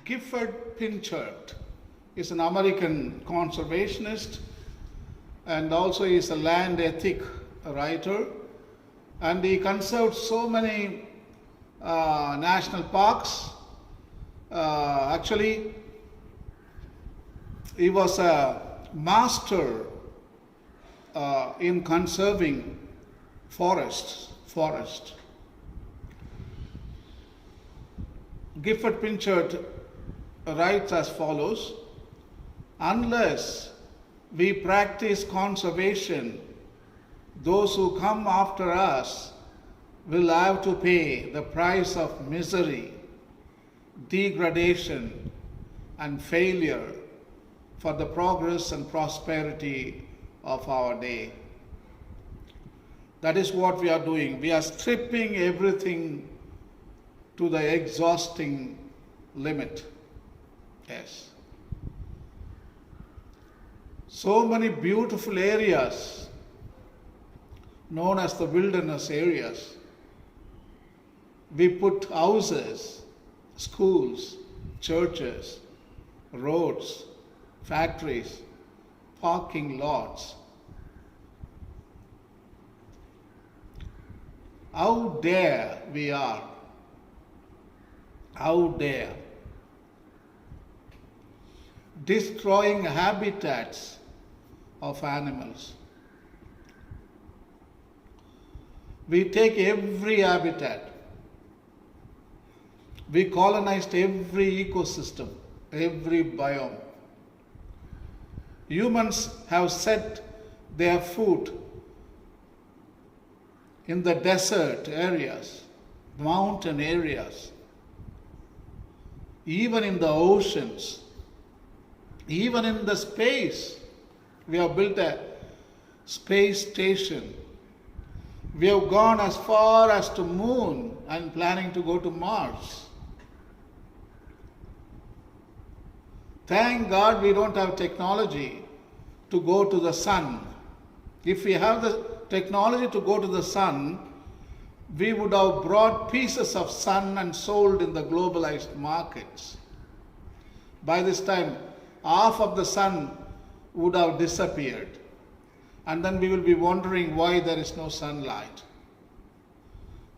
Gifford Pinchot is an American conservationist and also is a land ethic writer, and he conserved so many national parks. Actually, he was a master in conserving forest. Gifford Pinchot writes as follows: unless we practice conservation, those who come after us will have to pay the price of misery, degradation, and failure for the progress and prosperity of our day. That is what we are doing. We are stripping everything to the exhausting limit. Yes. So many beautiful areas known as the wilderness areas. We put houses, schools, churches, roads, factories, parking lots. How dare we are? How dare? Destroying habitats of animals. We take every habitat. We colonized every ecosystem, every biome. Humans have set their foot in the desert areas, mountain areas, even in the oceans, even in the space. We have built a space station. We have gone as far as to moon and planning to go to Mars. Thank God we don't have technology to go to the sun. If we have the technology to go to the sun, we would have brought pieces of sun and sold in the globalized markets. By this time, half of the sun would have disappeared. And then we will be wondering why there is no sunlight.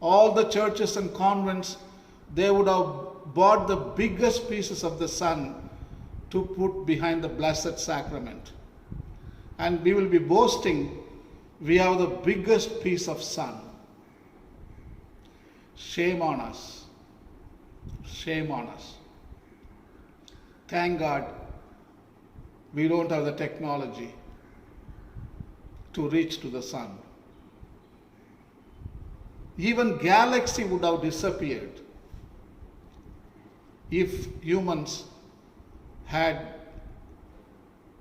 All the churches and convents, they would have bought the biggest pieces of the sun to put behind the Blessed Sacrament. And we will be boasting, we have the biggest piece of sun. Shame on us. Shame on us. Thank God we don't have the technology to reach to the sun. Even galaxy would have disappeared if humans had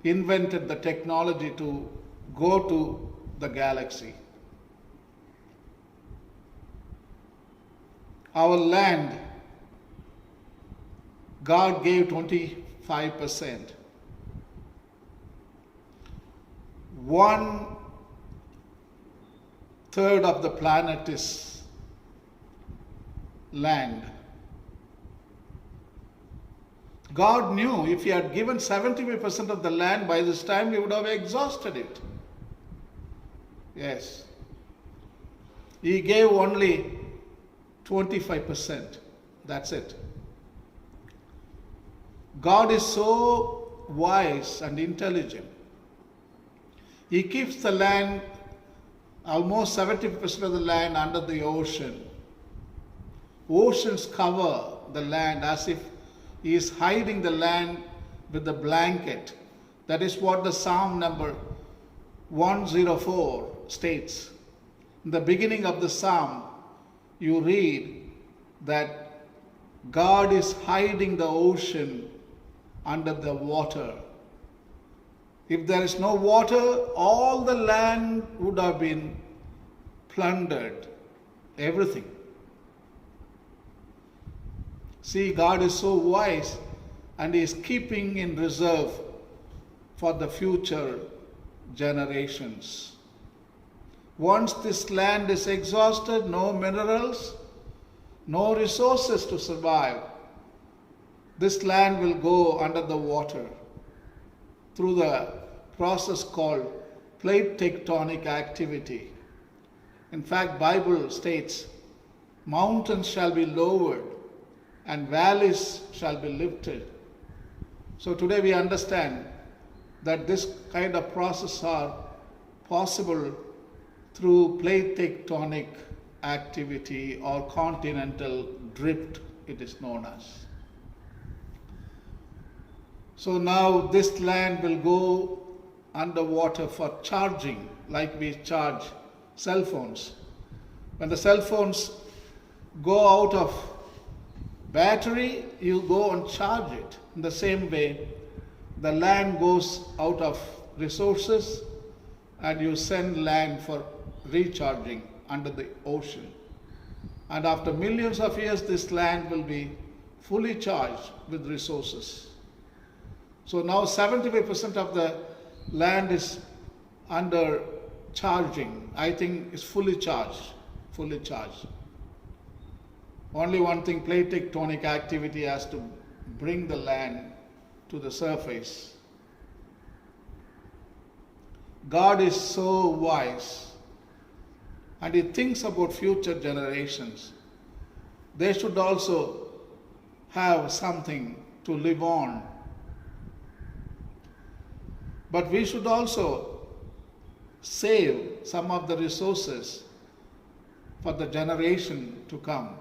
invented the technology to go to the galaxy. Our land, God gave 25%. 1/3 of the planet is land. God knew if He had given 75% of the land, by this time we would have exhausted it. Yes. He gave only 25%. That's it. God is so wise and intelligent. He keeps the land, almost 70% of the land, under the ocean. Oceans cover the land as if He is hiding the land with the blanket. That is what the Psalm number 104 states. In the beginning of the Psalm, you read that God is hiding the ocean under the water. If there is no water, all the land would have been plundered. Everything. See, God is so wise and He is keeping in reserve for the future generations. Once this land is exhausted, no minerals, no resources to survive, this land will go under the water through the process called plate tectonic activity. In fact, Bible states, mountains shall be lowered and valleys shall be lifted. So today we understand that this kind of process are possible through plate tectonic activity or continental drift, it is known as. So now this land will go underwater for charging, like we charge cell phones. When the cell phones go out of battery, you go and charge it. In the same way, the land goes out of resources and you send land for recharging under the ocean. And after millions of years, this land will be fully charged with resources. So now 75% of the land is under charging. I think it's fully charged. Only one thing, plate tectonic activity has to bring the land to the surface. God is so wise and He thinks about future generations. They should also have something to live on. But we should also save some of the resources for the generation to come.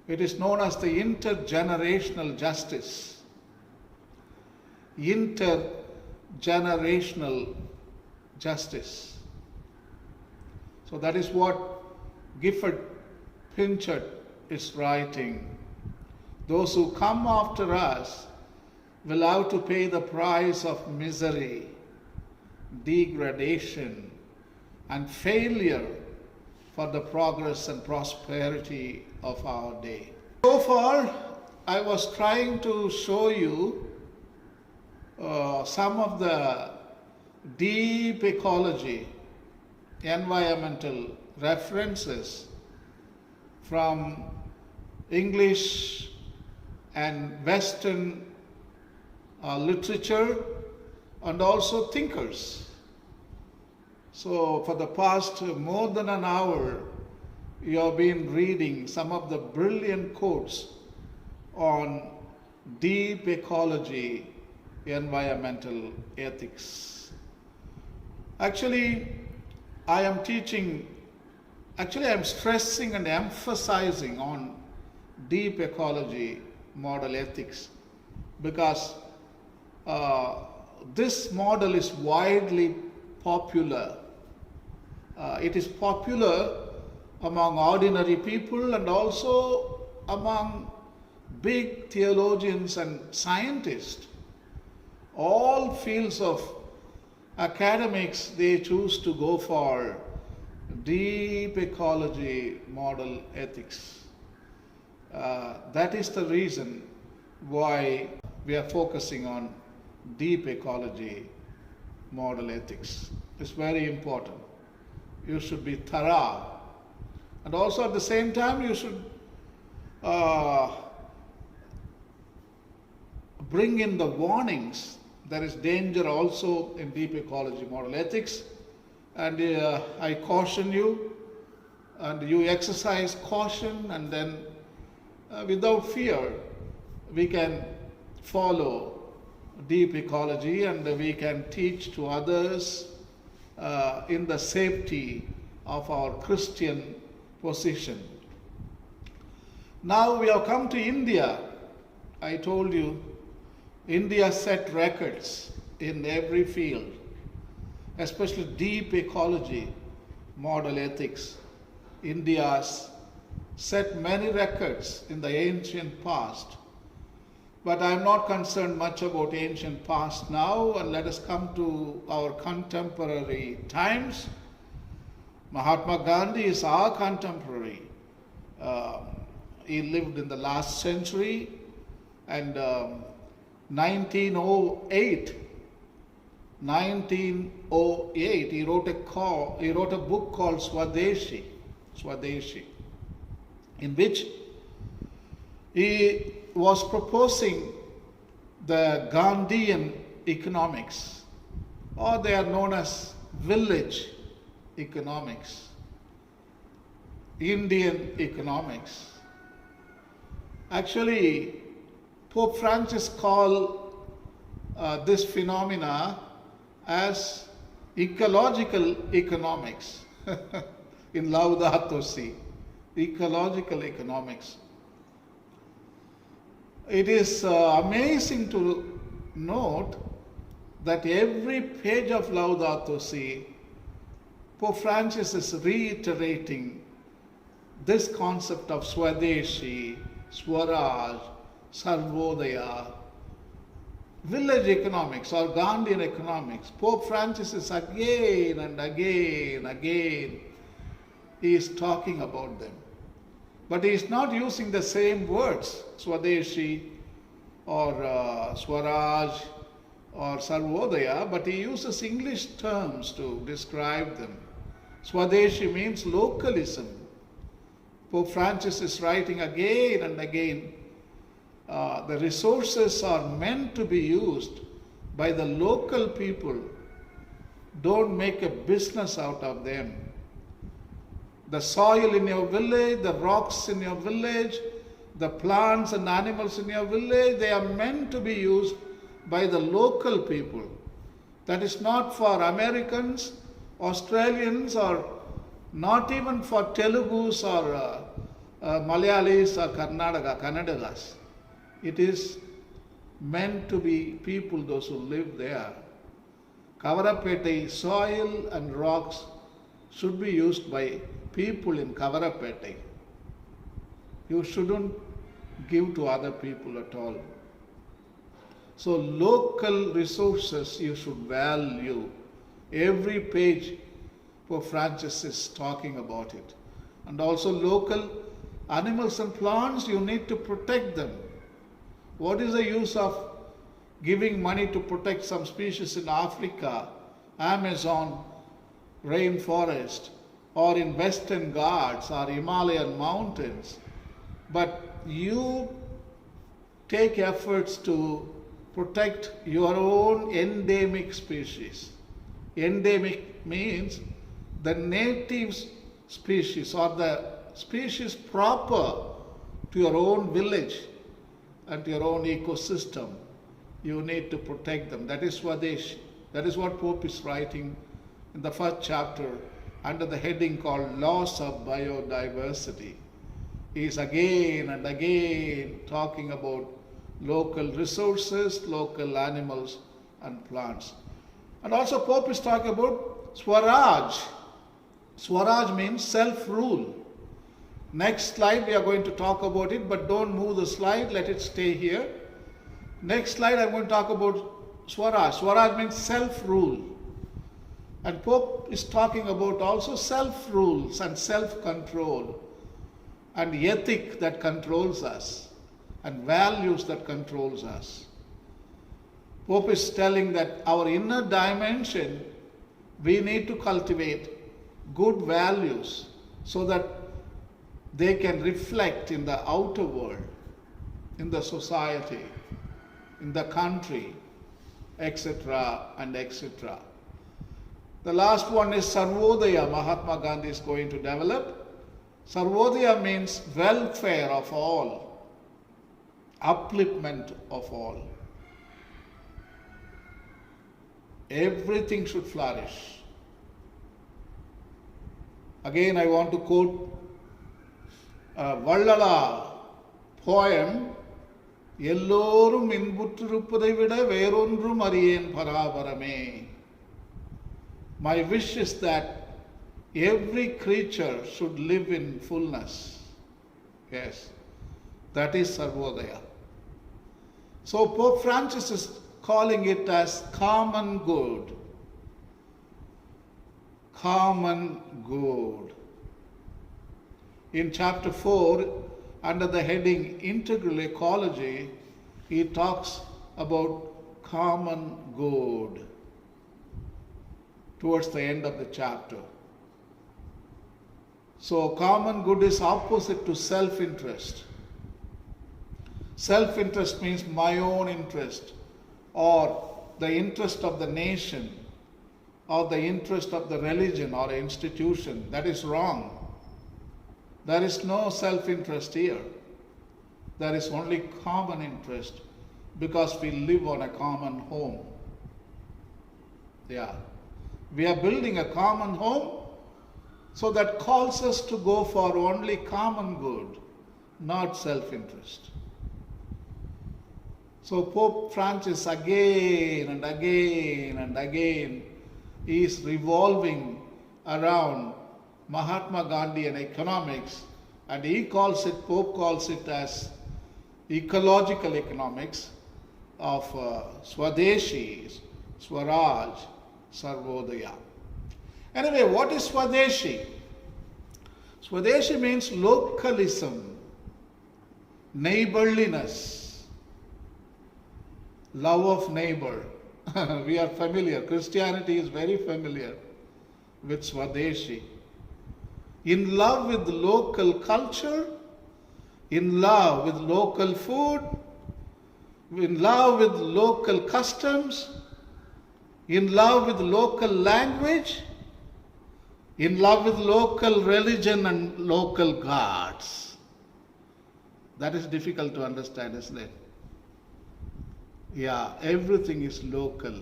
It is known as the intergenerational justice. Intergenerational justice. So that is what Gifford Pinchot is writing. Those who come after us will have to pay the price of misery, degradation, and failure for the progress and prosperity of our day. So far, I was trying to show you some of the deep ecology, environmental references from English and Western literature and also thinkers. So for the past more than an hour, you have been reading some of the brilliant quotes on deep ecology, environmental ethics. Actually, I am stressing and emphasizing on deep ecology, model ethics, because this model is widely popular. It is popular among ordinary people and also among big theologians and scientists. All fields of academics, they choose to go for deep ecology, model ethics. That is the reason why we are focusing on deep ecology, model ethics. It's very important. You should be thorough. And also at the same time, you should bring in the warnings. There is danger also in deep ecology, model ethics. And I caution you, and you exercise caution, and then without fear, we can follow deep ecology and we can teach to others in the safety of our Christian position. Now we have come to India. I told you, India set records in every field, especially deep ecology, model ethics. India has set many records in the ancient past. But I am not concerned much about ancient past now, and let us come to our contemporary times. Mahatma Gandhi is our contemporary. He lived in the last century, and 1908, he wrote a book called Swadeshi, in which he was proposing the Gandhian economics, or they are known as village economics, Indian economics. Actually, Pope Francis called this phenomena as ecological economics in Laudato Si, ecological economics. It is amazing to note that every page of Laudato Si, Pope Francis is reiterating this concept of Swadeshi, Swaraj, Sarvodaya, village economics or Gandhian economics. Pope Francis is again and again, he is talking about them. But he is not using the same words, Swadeshi or Swaraj or Sarvodaya, but he uses English terms to describe them. Swadeshi means localism. Pope Francis is writing again and again, the resources are meant to be used by the local people. Don't make a business out of them. The soil in your village, the rocks in your village, the plants and animals in your village, they are meant to be used by the local people. That is not for Americans, Australians, or not even for Telugus or Malayalis or Kannadigas. It is meant to be people, those who live there. Kavarapettai soil and rocks should be used by people in Kavarapettai. You shouldn't give to other people at all. So local resources you should value. Every page Pope Francis is talking about it. And also local animals and plants, you need to protect them. What is the use of giving money to protect some species in Africa, Amazon rainforest, or in Western Ghats or Himalayan mountains, but you take efforts to protect your own endemic species. Endemic means the native species or the species proper to your own village and to your own ecosystem. You need to protect them. That is Swadeshi. That is what Pope is writing in the first chapter under the heading called Laws of Biodiversity. He is again and again talking about local resources, local animals and plants. And also Pope is talking about Swaraj. Swaraj means self-rule. Next slide we are going to talk about it, but don't move the slide, let it stay here. Next slide I'm going to talk about Swaraj. Swaraj means self-rule. And Pope is talking about also self-rules and self-control and ethic that controls us and values that controls us. Pope is telling that our inner dimension, we need to cultivate good values so that they can reflect in the outer world, in the society, in the country, etc. and etc. The last one is Sarvodaya, Mahatma Gandhi is going to develop. Sarvodaya means welfare of all, upliftment of all. Everything should flourish. Again, I want to quote Vallala poem, Ellorum inbuttiruppathai vida verondrum ariyen paravarame. My wish is that every creature should live in fullness. Yes, that is Sarvodaya. So Pope Francis is calling it as common good. Common good. In chapter 4, under the heading Integral Ecology, he talks about common good towards the end of the chapter. So common good is opposite to self-interest. Self-interest means my own interest, or the interest of the nation, or the interest of the religion or institution. That is wrong. There is no self-interest here. There is only common interest because we live on a common home. Yeah. We are building a common home, so that calls us to go for only common good, not self-interest. So Pope Francis again and again and again is revolving around Mahatma Gandhi and economics, and Pope calls it as ecological economics of Swadeshi, Swaraj, Sarvodaya. Anyway, what is Swadeshi? Swadeshi means localism, neighborliness, love of neighbor. We are familiar. Christianity is very familiar with Swadeshi. In love with local culture, in love with local food, in love with local customs, in love with local language, in love with local religion and local gods. That is difficult to understand, isn't it? Yeah, everything is local.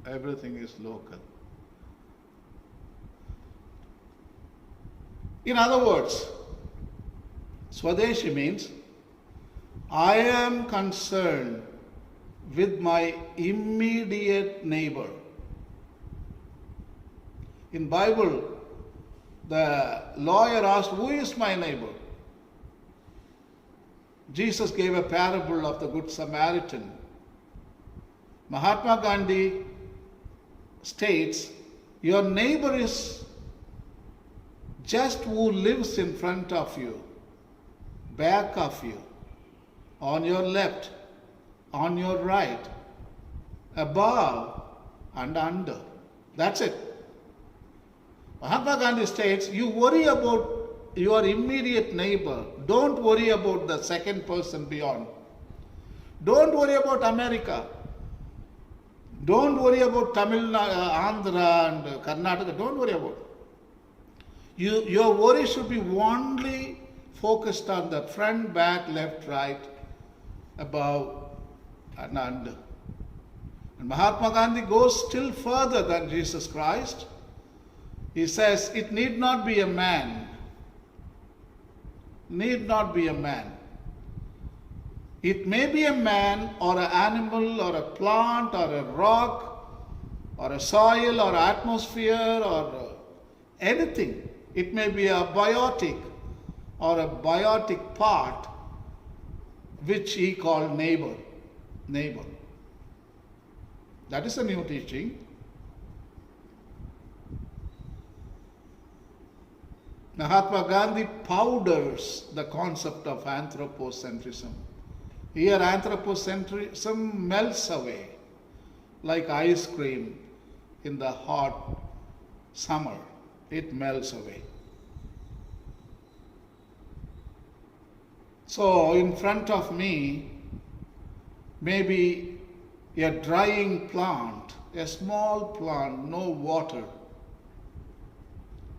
Everything is local. In other words, Swadeshi means I am concerned with my immediate neighbor. In Bible, the lawyer asked, who is my neighbor? Jesus gave a parable of the Good Samaritan. Mahatma Gandhi states, your neighbor is just who lives in front of you, back of you, on your left, on your right, above and under. That's it. Mahatma Gandhi states, you worry about your immediate neighbor. Don't worry about the second person beyond. Don't worry about America. Don't worry about Tamil, Andhra and Karnataka. Don't worry about it. Your worry should be only focused on the front, back, left, right, above and under. And Mahatma Gandhi goes still further than Jesus Christ. He says, it need not be a man. Need not be a man. It may be a man or an animal or a plant or a rock or a soil or atmosphere or anything. It may be a biotic or a biotic part which he called neighbor. Neighbor. That is a new teaching. Mahatma Gandhi powders the concept of anthropocentrism. Here anthropocentrism melts away like ice cream in the hot summer. It melts away. So in front of me, maybe a drying plant, a small plant, no water.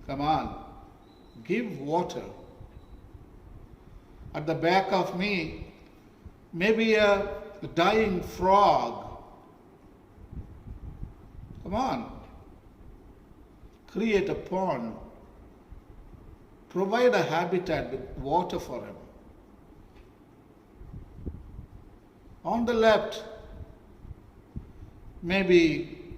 Come on, give water. At the back of me, maybe a dying frog. Come on, create a pond. Provide a habitat with water for him. On the left, maybe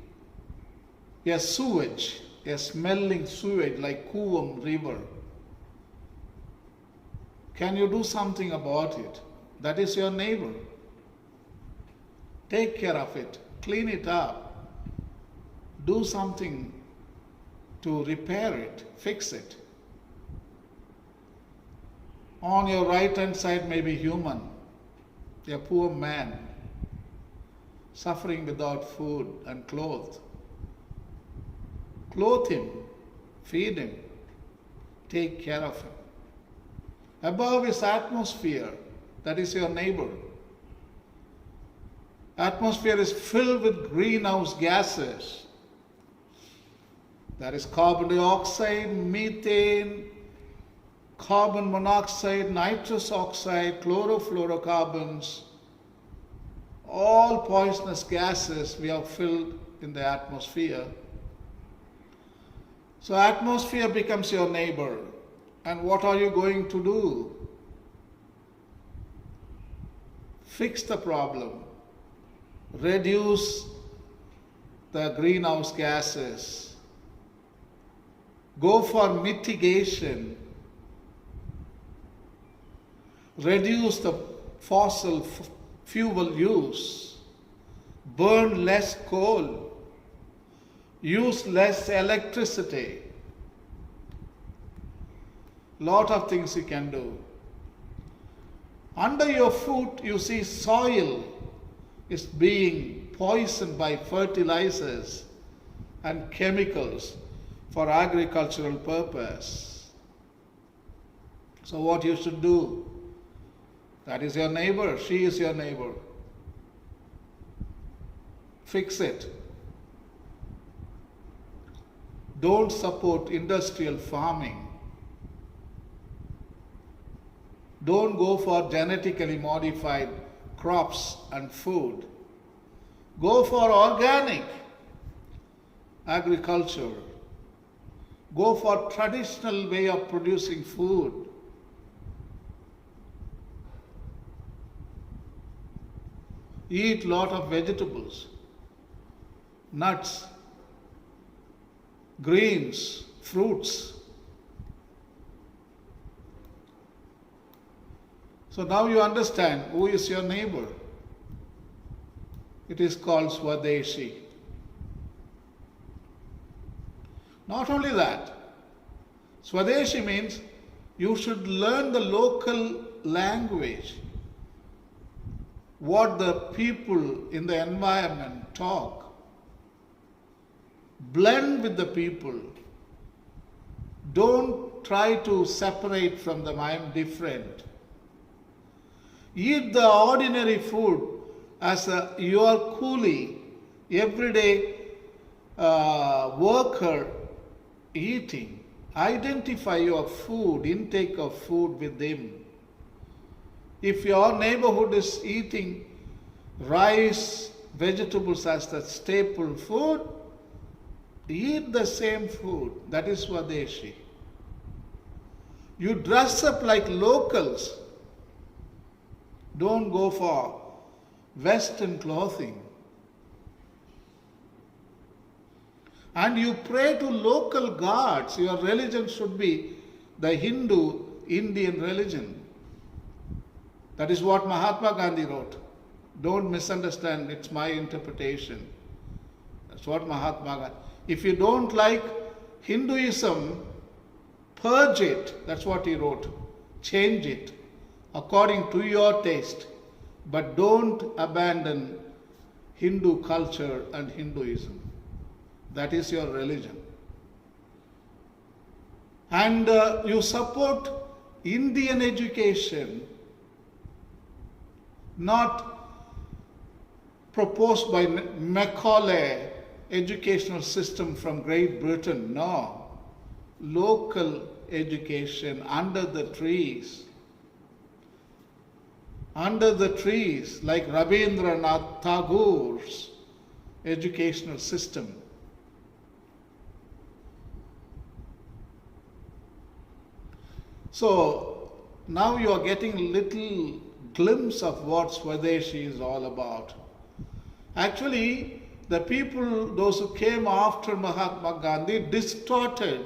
a sewage, a smelling sewage like Kuvam River. Can you do something about it? That is your neighbor. Take care of it, clean it up, do something to repair it, fix it. On your right hand side may be human, a poor man, suffering without food and clothes. Clothe him, feed him, take care of him. Above is atmosphere, That is your neighbor. Atmosphere is filled with greenhouse gases. There is carbon dioxide, methane, carbon monoxide, nitrous oxide, chlorofluorocarbons, all poisonous gases we have filled in the atmosphere. So atmosphere becomes your neighbor. And what are you going to do? Fix the problem. Reduce the greenhouse gases. Go for mitigation. Reduce the fossil fuel use. Burn less coal. Use less electricity. Lot of things you can do. Under your foot, you see soil is being poisoned by fertilizers and chemicals for agricultural purpose. So what you should do? That is your neighbor. She is your neighbor. Fix it. Don't support industrial farming. Don't go for genetically modified crops and food. Go for organic agriculture. Go for traditional way of producing food. Eat lot of vegetables, nuts, greens, fruits. So now you understand who is your neighbor. It is called Swadeshi. Not only that, Swadeshi means you should learn the local language, what the people in the environment talk. Blend with the people. Don't try to separate from them. I am different. Eat the ordinary food as your coolie, everyday worker eating. Identify your food, intake of food with them. If your neighborhood is eating rice, vegetables as the staple food, eat the same food. That is Swadeshi. You dress up like locals. Don't go for Western clothing. And you pray to local gods. Your religion should be the Hindu Indian religion. That is what Mahatma Gandhi wrote. Don't misunderstand, it's my interpretation. That's what Mahatma Gandhi. If you don't like Hinduism, purge it. That's what he wrote. Change it according to your taste. But don't abandon Hindu culture and Hinduism. That is your religion. And you support Indian education, not proposed by Macaulay educational system from Great Britain. No. Local education under the trees. Under the trees, like Rabindranath Tagore's educational system. So now you are getting a little glimpse of what Swadeshi is all about. Actually, the people, those who came after Mahatma Gandhi, distorted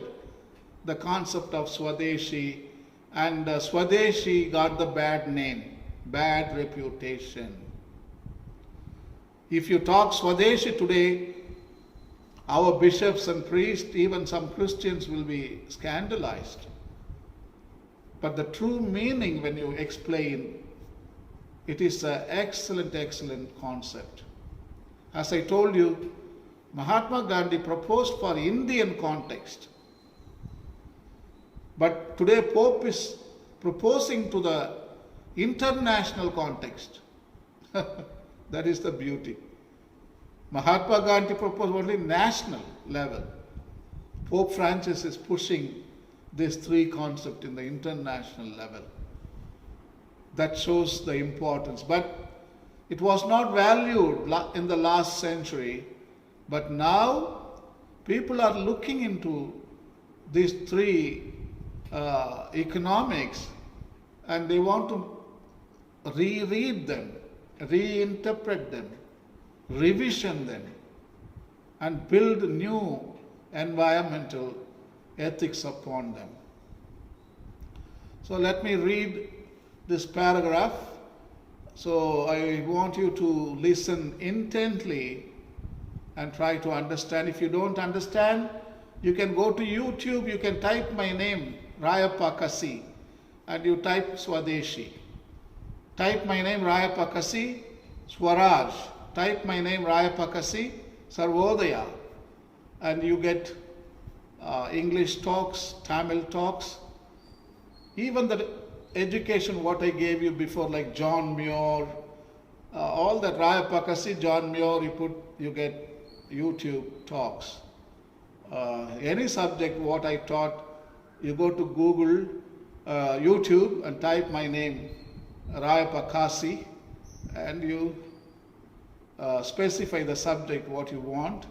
the concept of Swadeshi, and Swadeshi got the bad name, bad reputation. If you talk Swadeshi today, our bishops and priests, even some Christians will be scandalized. But the true meaning, when you explain, it is an excellent, excellent concept. As I told you, Mahatma Gandhi proposed for Indian context. But today Pope is proposing to the international context. That is the beauty. Mahatma Gandhi proposed only national level. Pope Francis is pushing these three concepts in the international level. That shows the importance. But it was not valued in the last century. But now people are looking into these three economics, and they want to reread them, reinterpret them, revision them, and build new environmental ethics upon them. So let me read this paragraph. So I want you to listen intently and try to understand. If you don't understand, you can go to YouTube, you can type my name, Rayappa Kasi, and you type Swadeshi. Type my name, Rayappa Kasi, Swaraj. Type my name, Rayappa Kasi, Sarvodaya. And you get English talks, Tamil talks, even the education what I gave you before, like John Muir, all that Rayappa Kasi, John Muir, you get YouTube talks. Any subject what I taught, you go to Google, YouTube, and type my name, Rayappa Kasi, and you specify the subject what you want,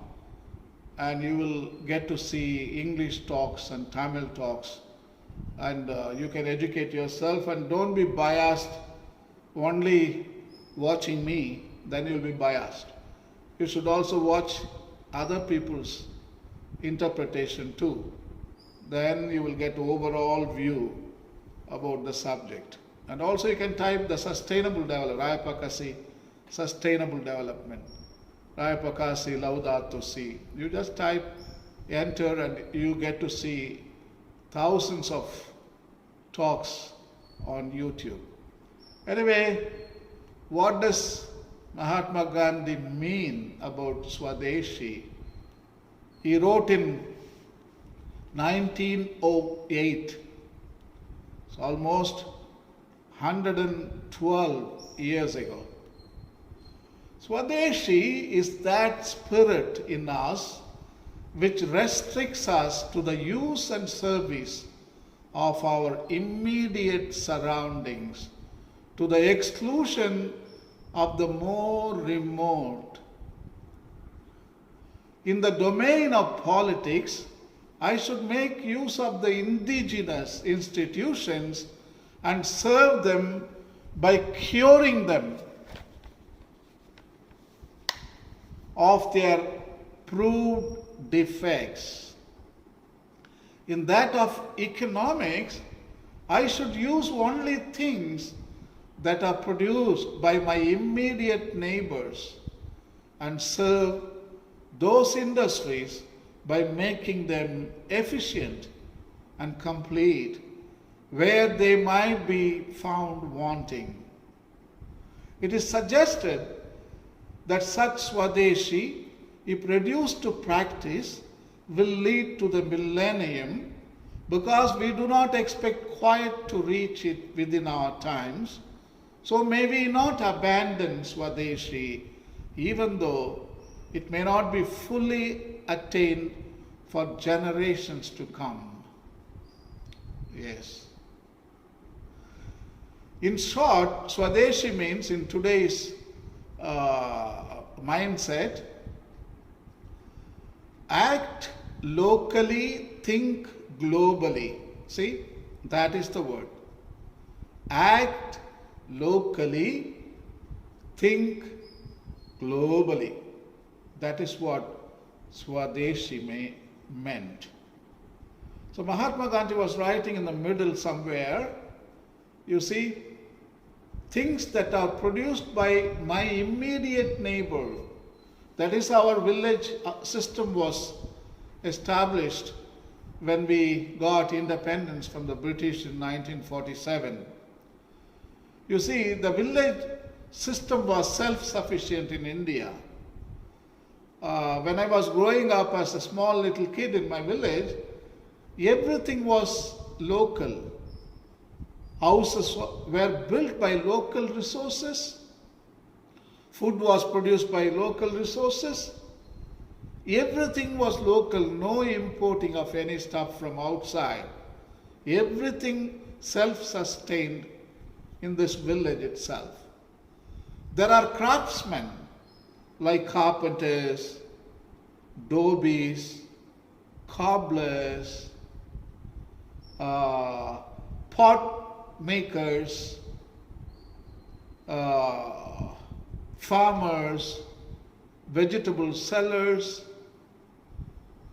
and you will get to see English talks and Tamil talks, and you can educate yourself, and don't be biased only watching me, then you'll be biased. You should also watch other people's interpretation too. Then you will get overall view about the subject. And also you can type the sustainable development, Rayappa Kasi, sustainable development, Rayappa Kasi, Laudato Si. You just type, enter, and you get to see thousands of talks on YouTube. Anyway, what does Mahatma Gandhi mean about Swadeshi? He wrote in 1908, it's almost 112 years ago. Swadeshi is that spirit in us which restricts us to the use and service of our immediate surroundings, to the exclusion of the more remote. In the domain of politics, I should make use of the indigenous institutions and serve them by curing them of their proved defects. In that of economics, I should use only things that are produced by my immediate neighbors and serve those industries by making them efficient and complete where they might be found wanting. It is suggested that such Swadeshi, if reduced to practice, will lead to the millennium, because we do not expect quite to reach it within our times. So may we not abandon Swadeshi, even though it may not be fully attained for generations to come. Yes. In short, Swadeshi means, in today's mindset, act locally, think globally. See, that is the word. Act locally, think globally. That is what Swadeshi meant. So Mahatma Gandhi was writing in the middle somewhere, you see, things that are produced by my immediate neighbor. That is, our village system was established when we got independence from the British in 1947. You see, the village system was self-sufficient in India. When I was growing up as a small little kid in my village, everything was local. Houses were built by local resources. Food was produced by local resources. Everything was local, no importing of any stuff from outside. Everything self-sustained in this village itself. There are craftsmen like carpenters, dhobies, cobblers, pot makers, farmers, vegetable sellers,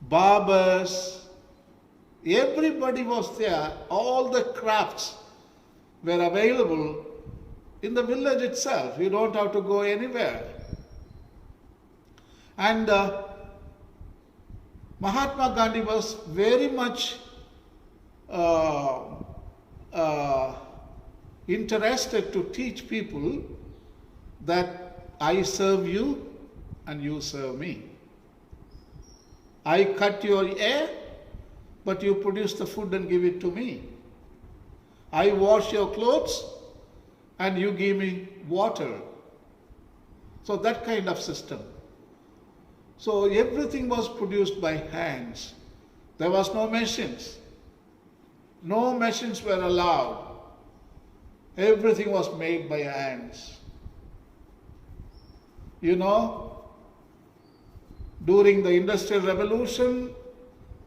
barbers. Everybody was there. All the crafts were available in the village itself. You don't have to go anywhere. And Mahatma Gandhi was very much interested to teach people that I serve you and you serve me. I cut your hair, but you produce the food and give it to me. I wash your clothes and you give me water. So that kind of system. So everything was produced by hands. There was no machines. No machines were allowed. Everything was made by hands. You know, during the Industrial Revolution,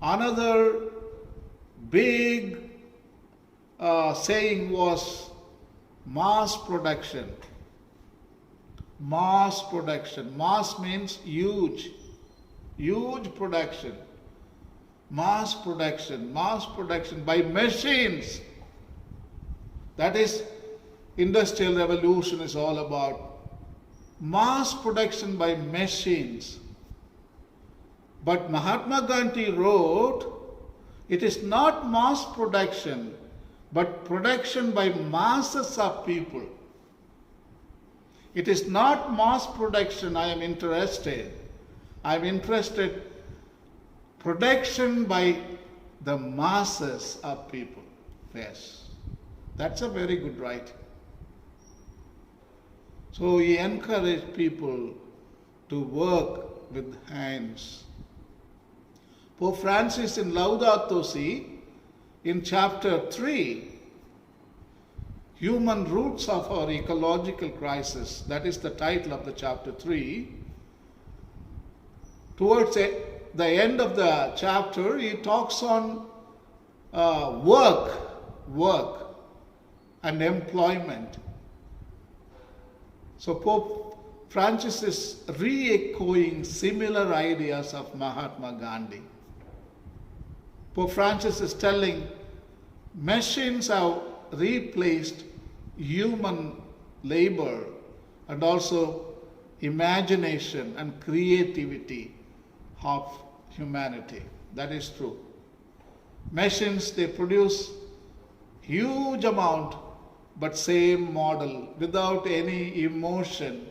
another big saying was mass production. Mass production. Mass means huge. Huge production. Mass production. Mass production by machines. That is, Industrial Revolution is all about. Mass production by machines. But Mahatma Gandhi wrote, it is not mass production, but production by masses of people. It is not mass production I am interested. I am interested production by the masses of people. Yes, that's a very good writing. So he encouraged people to work with hands. Pope Francis in Laudato Si, in chapter 3, Human Roots of Our Ecological Crisis, that is the title of the chapter 3. Towards the end of the chapter, he talks on work and employment. So Pope Francis is re-echoing similar ideas of Mahatma Gandhi. Pope Francis is telling machines have replaced human labor and also imagination and creativity of humanity. That is true. Machines, they produce huge amount, but same model, without any emotion,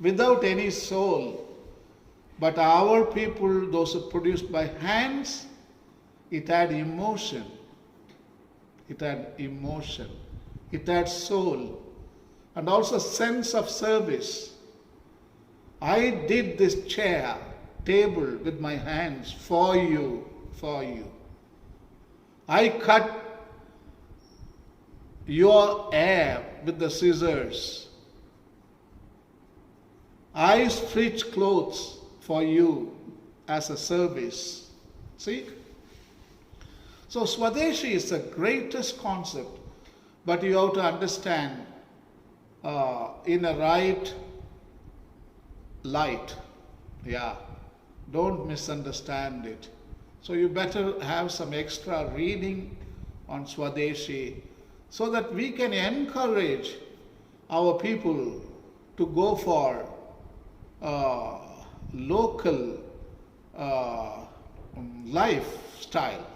without any soul. But our people, those who produced by hands, it had emotion. It had emotion. It had soul. And also sense of service. I did this chair, table with my hands for you, for you. I cut your hair with the scissors. I stitch clothes for you as a service. See? So Swadeshi is the greatest concept, but you have to understand in a right light. Yeah, don't misunderstand it. So you better have some extra reading on Swadeshi so that we can encourage our people to go for local lifestyle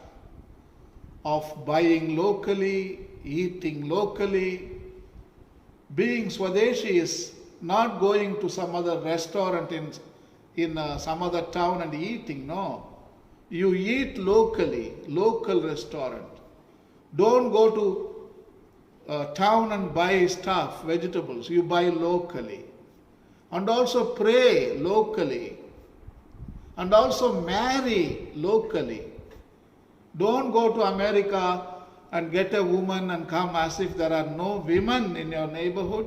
of buying locally, eating locally. Being Swadeshi is not going to some other restaurant in some other town and eating. No. You eat locally, local restaurant. Don't go town and buy stuff, vegetables. You buy locally. And also pray locally. And also marry locally. Don't go to America and get a woman and come as if there are no women in your neighborhood.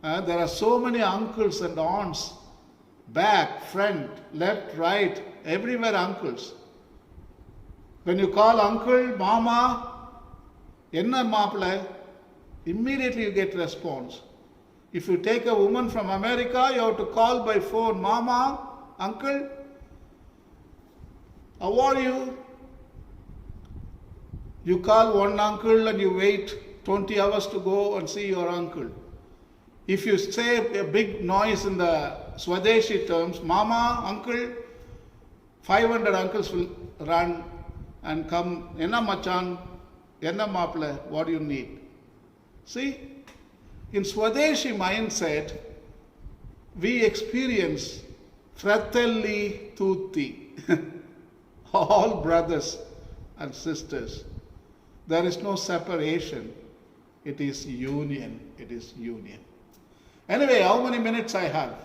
There are so many uncles and aunts, back, front, left, right, everywhere uncles. When you call uncle, mama, enna maapla, immediately you get response. If you take a woman from America, you have to call by phone, mama, uncle, how are you? You call one uncle and you wait 20 hours to go and see your uncle. If you say a big noise in the Swadeshi terms, mama, uncle, 500 uncles will run and come, enna machan, enna maapla, what do you need? See, in Swadeshi mindset, we experience fratelli tutti, all brothers and sisters. There is no separation. It is union. It is union. Anyway, how many minutes I have?